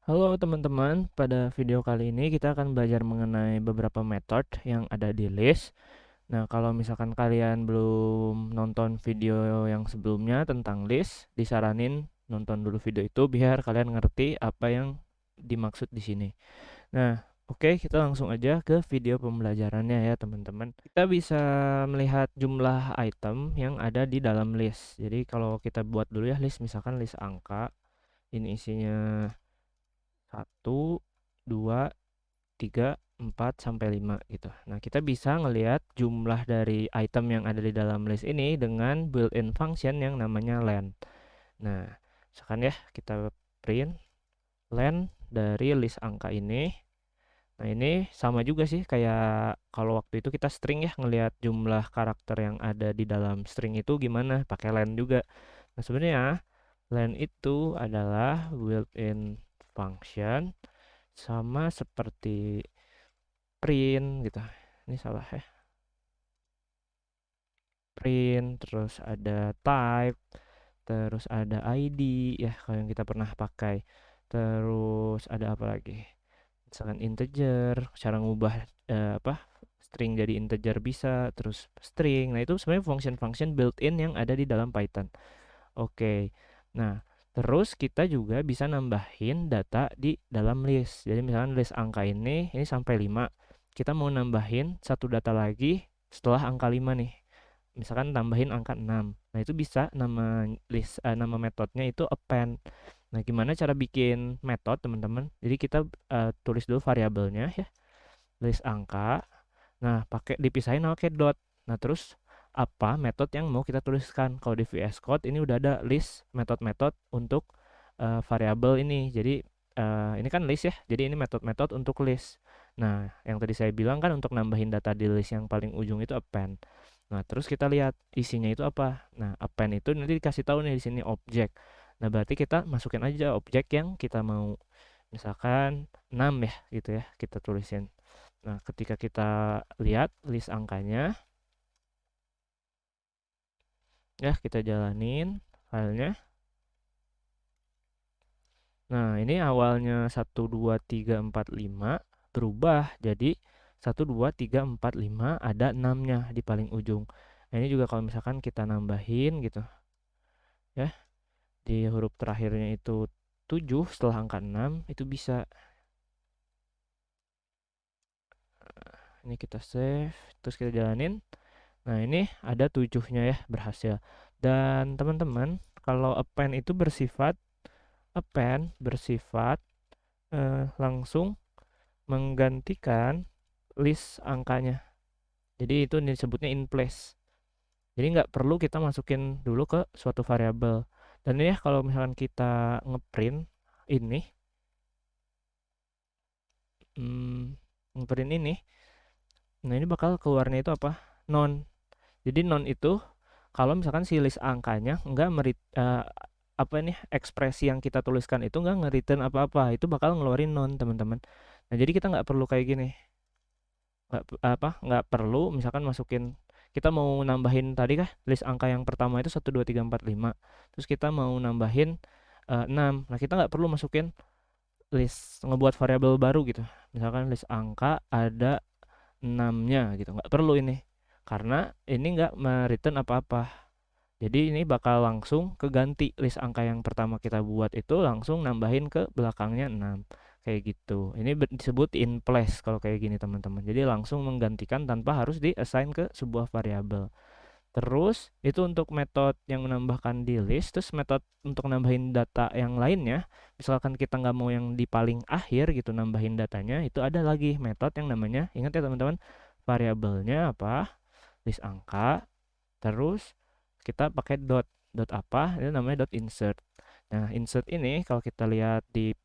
Halo teman-teman, pada video kali ini kita akan belajar mengenai beberapa metode yang ada di list. Nah, kalau misalkan kalian belum nonton video yang sebelumnya tentang list, disaranin nonton dulu video itu biar kalian ngerti apa yang dimaksud di sini. Nah, oke, kita langsung aja ke video pembelajarannya ya teman-teman. Kita bisa melihat jumlah item yang ada di dalam list. Jadi kalau kita buat dulu ya list, misalkan list angka, ini isinya 1, 2, 3, 4 sampai 5 gitu. Nah, kita bisa ngelihat jumlah dari item yang ada di dalam list ini dengan built-in function yang namanya len. Nah, misalkan ya kita print len dari list angka ini. Nah, ini sama juga sih kayak kalau waktu itu kita string ya, ngelihat jumlah karakter yang ada di dalam string itu gimana, pakai len juga. Nah, sebenarnya len itu adalah built-in function sama seperti print gitu. Ini salah ya. Print, terus ada type, terus ada ID ya kalau yang kita pernah pakai. Terus ada apa lagi? Misalkan integer, cara ngubah apa? String jadi integer bisa, terus string. Nah, itu sebenarnya function-function built-in yang ada di dalam Python. Oke. Nah, terus kita juga bisa nambahin data di dalam list. Jadi misalkan list angka ini sampai 5. Kita mau nambahin satu data lagi setelah angka 5 nih. Misalkan tambahin angka 6. Nah, itu bisa nama metodenya itu append. Nah, gimana cara bikin metode, teman-teman? Jadi kita tulis dulu variabelnya ya, list angka. Nah, pakai dipisahin pakai dot. Nah, terus apa metode yang mau kita tuliskan? Kalau di VS Code ini udah ada list metode-metode untuk variabel ini. Jadi ini kan list ya. Jadi ini metode-metode untuk list. Nah, yang tadi saya bilang kan untuk nambahin data di list yang paling ujung itu append. Nah, terus kita lihat isinya itu apa. Nah, append itu nanti dikasih tahu nih di sini objek. Nah, berarti kita masukin aja objek yang kita mau. Misalkan 6 ya gitu ya, kita tulisin. Nah, ketika kita lihat list angkanya, ya kita jalanin filenya. Nah, ini awalnya 1, 2, 3, 4, 5 berubah jadi 1, 2, 3, 4, 5 ada 6-nya di paling ujung. Nah, ini juga kalau misalkan kita nambahin gitu ya, di huruf terakhirnya itu 7 setelah angka 6 itu bisa. Ini kita save, terus kita jalanin. Nah, ini ada 7-nya ya berhasil. Dan teman-teman, kalau append itu bersifat langsung menggantikan list angkanya. Jadi itu disebutnya in place. Jadi nggak perlu kita masukin dulu ke suatu variabel. Dan ini ya kalau misalkan kita ngeprint ini, ngeprint ini, nah ini bakal keluarnya itu apa? Non. Jadi non itu kalau misalkan si list angkanya nggak apa ini ekspresi yang kita tuliskan itu nggak nge-return apa-apa, itu bakal ngeluarin non, teman-teman. Nah, jadi kita nggak perlu kayak gini. Nggak perlu misalkan masukin, kita mau nambahin tadi kah list angka yang pertama itu 1, 2, 3, 4, 5, terus kita mau nambahin 6. Nah, kita nggak perlu masukin ngebuat variabel baru gitu, misalkan list angka ada 6-nya gitu, nggak perlu ini karena ini nggak return apa-apa. Jadi ini bakal langsung keganti list angka yang pertama kita buat itu langsung nambahin ke belakangnya 6. Kayak gitu. Ini disebut in place kalau kayak gini teman-teman. Jadi langsung menggantikan tanpa harus di-assign ke sebuah variabel. Terus itu untuk metode yang menambahkan di list. Terus metode untuk nambahin data yang lainnya, misalkan kita nggak mau yang di paling akhir gitu nambahin datanya, itu ada lagi metode yang namanya, ingat ya teman-teman, variabelnya apa? List angka. Terus kita pakai dot. Dot apa? Itu namanya dot insert. Nah, insert ini kalau kita lihat di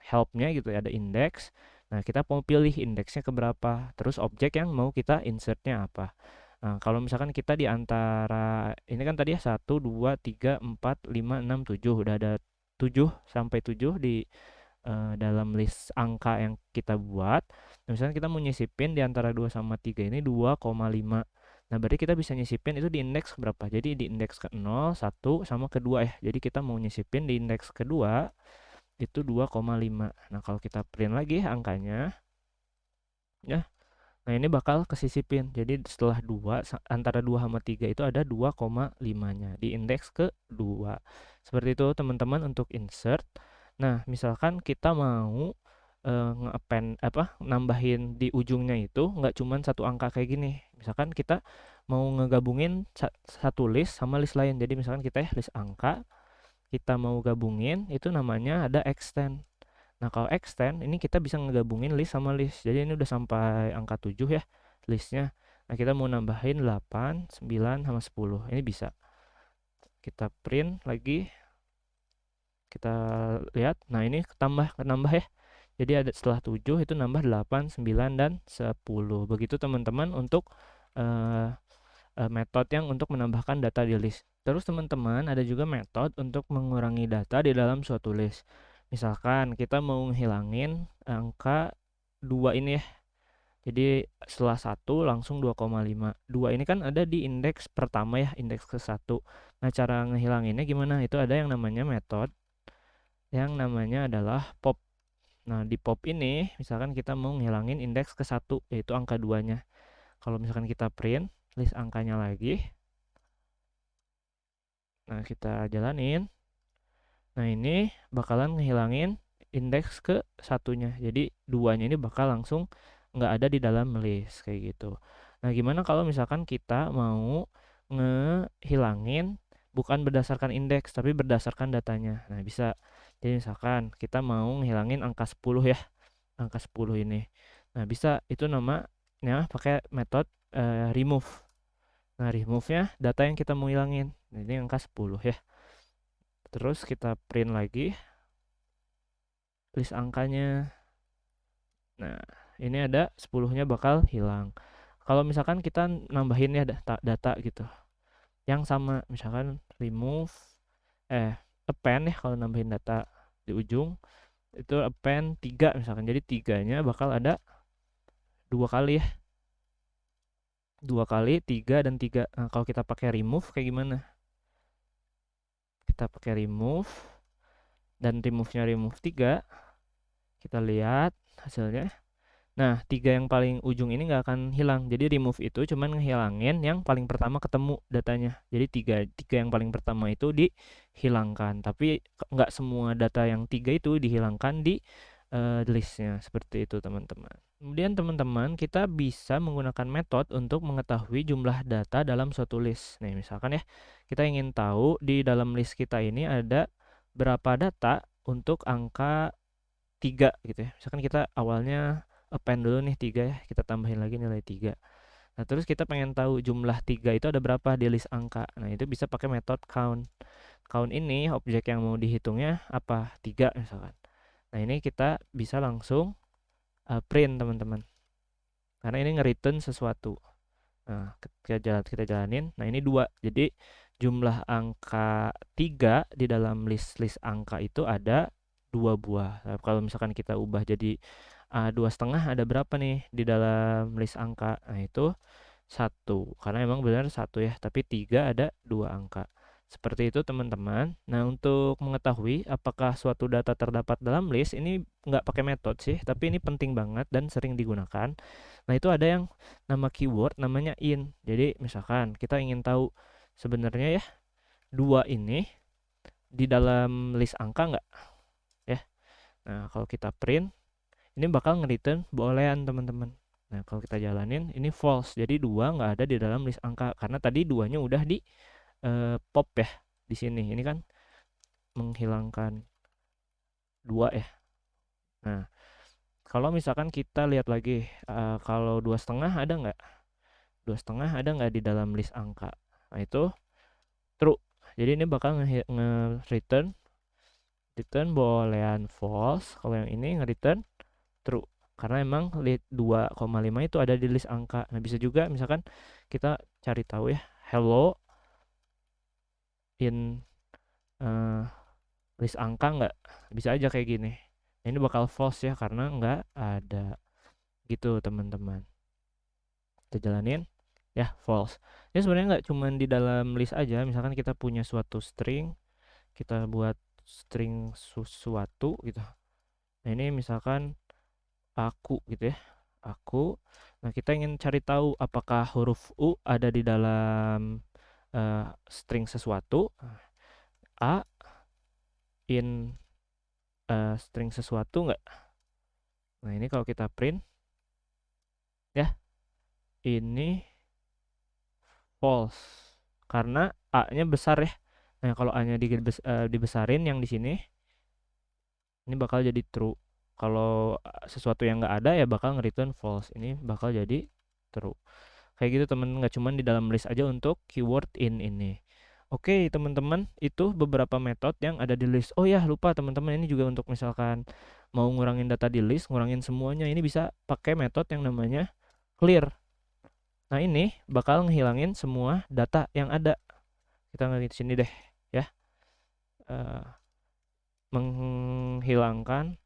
helpnya gitu ya, ada index. Nah, kita mau pilih indeksnya ke berapa. Terus objek yang mau kita insertnya apa. Nah, kalau misalkan kita di antara ini kan tadi ya 1, 2, 3, 4, 5, 6, 7. Udah ada 7 sampai 7 di dalam list angka yang kita buat. Nah, misalnya kita mau nyisipin di antara 2 sama 3 ini 2,5. Nah, berarti kita bisa nyisipin itu di indeks berapa? Jadi di indeks ke 0, 1 sama kedua ya. Jadi kita mau nyisipin di indeks kedua itu 2,5. Nah, kalau kita print lagi angkanya, ya. Nah, ini bakal kesisipin. Jadi setelah 2, antara 2 sama 3 itu ada 2,5-nya di indeks ke 2. Seperti itu teman-teman untuk insert. Nah, misalkan kita mau nge-append apa nambahin di ujungnya itu nggak cuman satu angka kayak gini. Misalkan kita mau ngegabungin satu list sama list lain. Jadi misalkan kita ya list angka, kita mau gabungin itu namanya ada extend. Nah, kalau extend ini kita bisa ngegabungin list sama list. Jadi ini udah sampai angka 7 ya listnya. Nah, kita mau nambahin 8, 9 sama 10. Ini bisa. Kita print lagi. Kita lihat. Nah, ini kenambah ya. Jadi ada setelah 7 itu nambah 8, 9 dan 10. Begitu teman-teman untuk eh, metode yang untuk menambahkan data di list. Terus teman-teman ada juga metode untuk mengurangi data di dalam suatu list. Misalkan kita mau menghilangin angka 2 ini ya. Jadi setelah 1 langsung 2,5. 2 ini kan ada di indeks pertama ya, indeks ke 1. Nah, cara ngehilanginnya gimana? Itu ada yang namanya metode yang namanya adalah pop. Nah, di pop ini misalkan kita mau ngilangin indeks ke 1 yaitu angka 2-nya. Kalau misalkan kita print list angkanya lagi, nah kita jalanin. Nah, ini bakalan ngehilangin indeks ke satunya. Jadi duanya ini bakal langsung nggak ada di dalam list kayak gitu. Nah, gimana kalau misalkan kita mau ngehilangin bukan berdasarkan indeks tapi berdasarkan datanya. Nah, bisa. Jadi misalkan kita mau ngehilangin angka 10 ya. Angka 10 ini. Nah, bisa itu namanya pakai metode remove. Nah, remove-nya data yang kita mau hilangin. Nah, ini angka 10 ya. Terus kita print lagi list angkanya. Nah, ini ada 10-nya bakal hilang. Kalau misalkan kita nambahin ya data gitu. Yang sama, misalkan remove append ya kalau nambahin data di ujung itu append 3 misalkan. Jadi 3-nya bakal ada 2 kali ya. 2 kali 3 dan 3. Nah, kalau kita pakai remove kayak gimana? Kita pakai remove dan remove-nya remove 3. Kita lihat hasilnya. Nah, 3 yang paling ujung ini nggak akan hilang. Jadi remove itu cuman ngehilangin yang paling pertama ketemu datanya. Jadi tiga yang paling pertama itu dihilangkan. Tapi nggak semua data yang 3 itu dihilangkan di listnya. Seperti itu teman-teman. Kemudian teman-teman kita bisa menggunakan metode untuk mengetahui jumlah data dalam suatu list. Nih misalkan ya kita ingin tahu di dalam list kita ini ada berapa data untuk angka 3 gitu ya. Misalkan kita awalnya append dulu nih 3 ya, kita tambahin lagi nilai 3. Nah, terus kita pengen tahu jumlah 3 itu ada berapa di list angka. Nah, itu bisa pakai metode count. Count ini objek yang mau dihitungnya apa? 3 misalkan. Nah, ini kita bisa langsung print teman-teman. Karena ini nge-return sesuatu. Nah, kita jalanin. Nah, ini 2. Jadi jumlah angka 3 di dalam list angka itu ada 2 buah. Nah, kalau misalkan kita ubah jadi 2,5 ada berapa nih di dalam list angka? Nah, itu 1. Karena emang benar 1 ya, tapi 3 ada 2 angka. Seperti itu teman-teman. Nah, untuk mengetahui apakah suatu data terdapat dalam list, ini nggak pakai metode sih, tapi ini penting banget dan sering digunakan. Nah, itu ada yang nama keyword namanya in. Jadi, misalkan kita ingin tahu sebenarnya ya, 2 ini di dalam list angka nggak ya. Nah, kalau kita print, ini bakal nge-return boolean teman-teman. Nah, kalau kita jalanin, ini false. Jadi 2 nggak ada di dalam list angka. Karena tadi 2-nya udah di pop ya di sini. Ini kan menghilangkan 2 ya. Nah, kalau misalkan kita lihat lagi, kalau 2,5 ada nggak? 2,5 ada nggak di dalam list angka? Nah, itu true. Jadi ini bakal nge-return boolean false. Kalau yang ini nge-return true. Karena emang 2,5 itu ada di list angka. Nah, bisa juga misalkan kita cari tahu ya, hello in list angka nggak, bisa aja kayak gini. Nah, ini bakal false ya karena nggak ada gitu teman-teman. Kita jalanin ya false. Ini sebenarnya nggak cuman di dalam list aja. Misalkan kita punya suatu string, kita buat string sesuatu gitu. Nah, ini misalkan aku gitu ya. Aku. Nah, kita ingin cari tahu apakah huruf U ada di dalam string sesuatu. A in string sesuatu enggak? Nah, ini kalau kita print ya, ini false karena A-nya besar ya. Nah, kalau A-nya dibesarin yang di sini, ini bakal jadi true. Kalau sesuatu yang nggak ada ya bakal nge-return false. Ini bakal jadi true. Kayak gitu temen, nggak cuman di dalam list aja untuk keyword in ini. Oke teman-teman, itu beberapa metode yang ada di list. Oh ya lupa teman-teman, ini juga untuk misalkan mau ngurangin data di list, ngurangin semuanya, ini bisa pakai metode yang namanya clear. Nah, ini bakal ngehilangin semua data yang ada. Kita ngeliat sini deh ya. Menghilangkan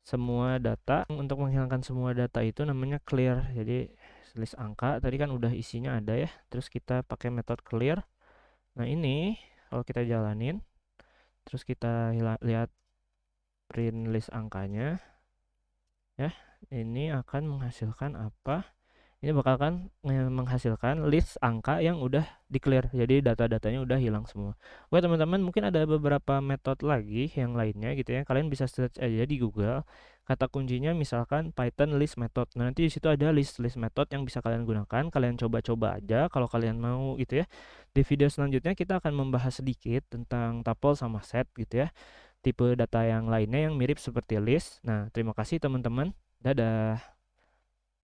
semua data. Untuk menghilangkan semua data itu namanya clear. Jadi list angka tadi kan udah isinya ada ya, terus kita pakai metode clear. Nah, ini kalau kita jalanin terus kita lihat print list angkanya ya, ini akan menghasilkan apa? Ini bakal kan menghasilkan list angka yang udah di-clear. Jadi data-datanya udah hilang semua. Oke teman-teman, mungkin ada beberapa metode lagi yang lainnya gitu ya. Kalian bisa search aja di Google. Kata kuncinya misalkan Python list method. Nah, nanti di situ ada list method yang bisa kalian gunakan. Kalian coba-coba aja kalau kalian mau gitu ya. Di video selanjutnya kita akan membahas sedikit tentang tuple sama set gitu ya. Tipe data yang lainnya yang mirip seperti list. Nah, terima kasih teman-teman. Dadah.